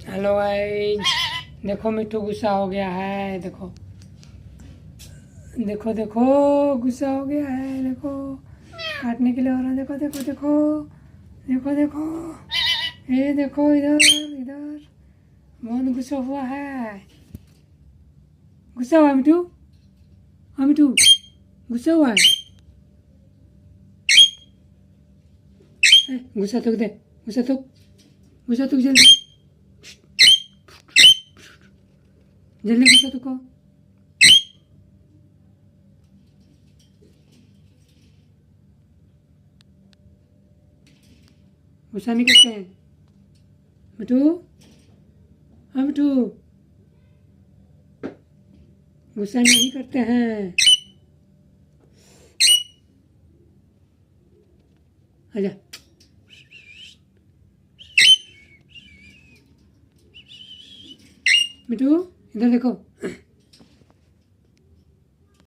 Hello guys, देखो मिट्टू गुस्सा हो गया है। देखो देखो देखो गुस्सा हो गया है। देखो काटने के लिए हो रहा है। देखो देखो देखो देखो देखो ये देखो, इधर इधर बहुत गुस्सा हुआ है। गुस्सा हुआ है मिट्टू। हाँ मिट्टू, गुस्सा हुआ है। गुस्सा थूक दे, गुस्सा थूक, गुस्सा थूक जल्दी जल्दी, गुस्सा थूको। गुस्सा नहीं करते हैं मिट्टू। हाँ मिट्टू, गुस्सा नहीं करते हैं। आजा मिट्टू, इधर देखो।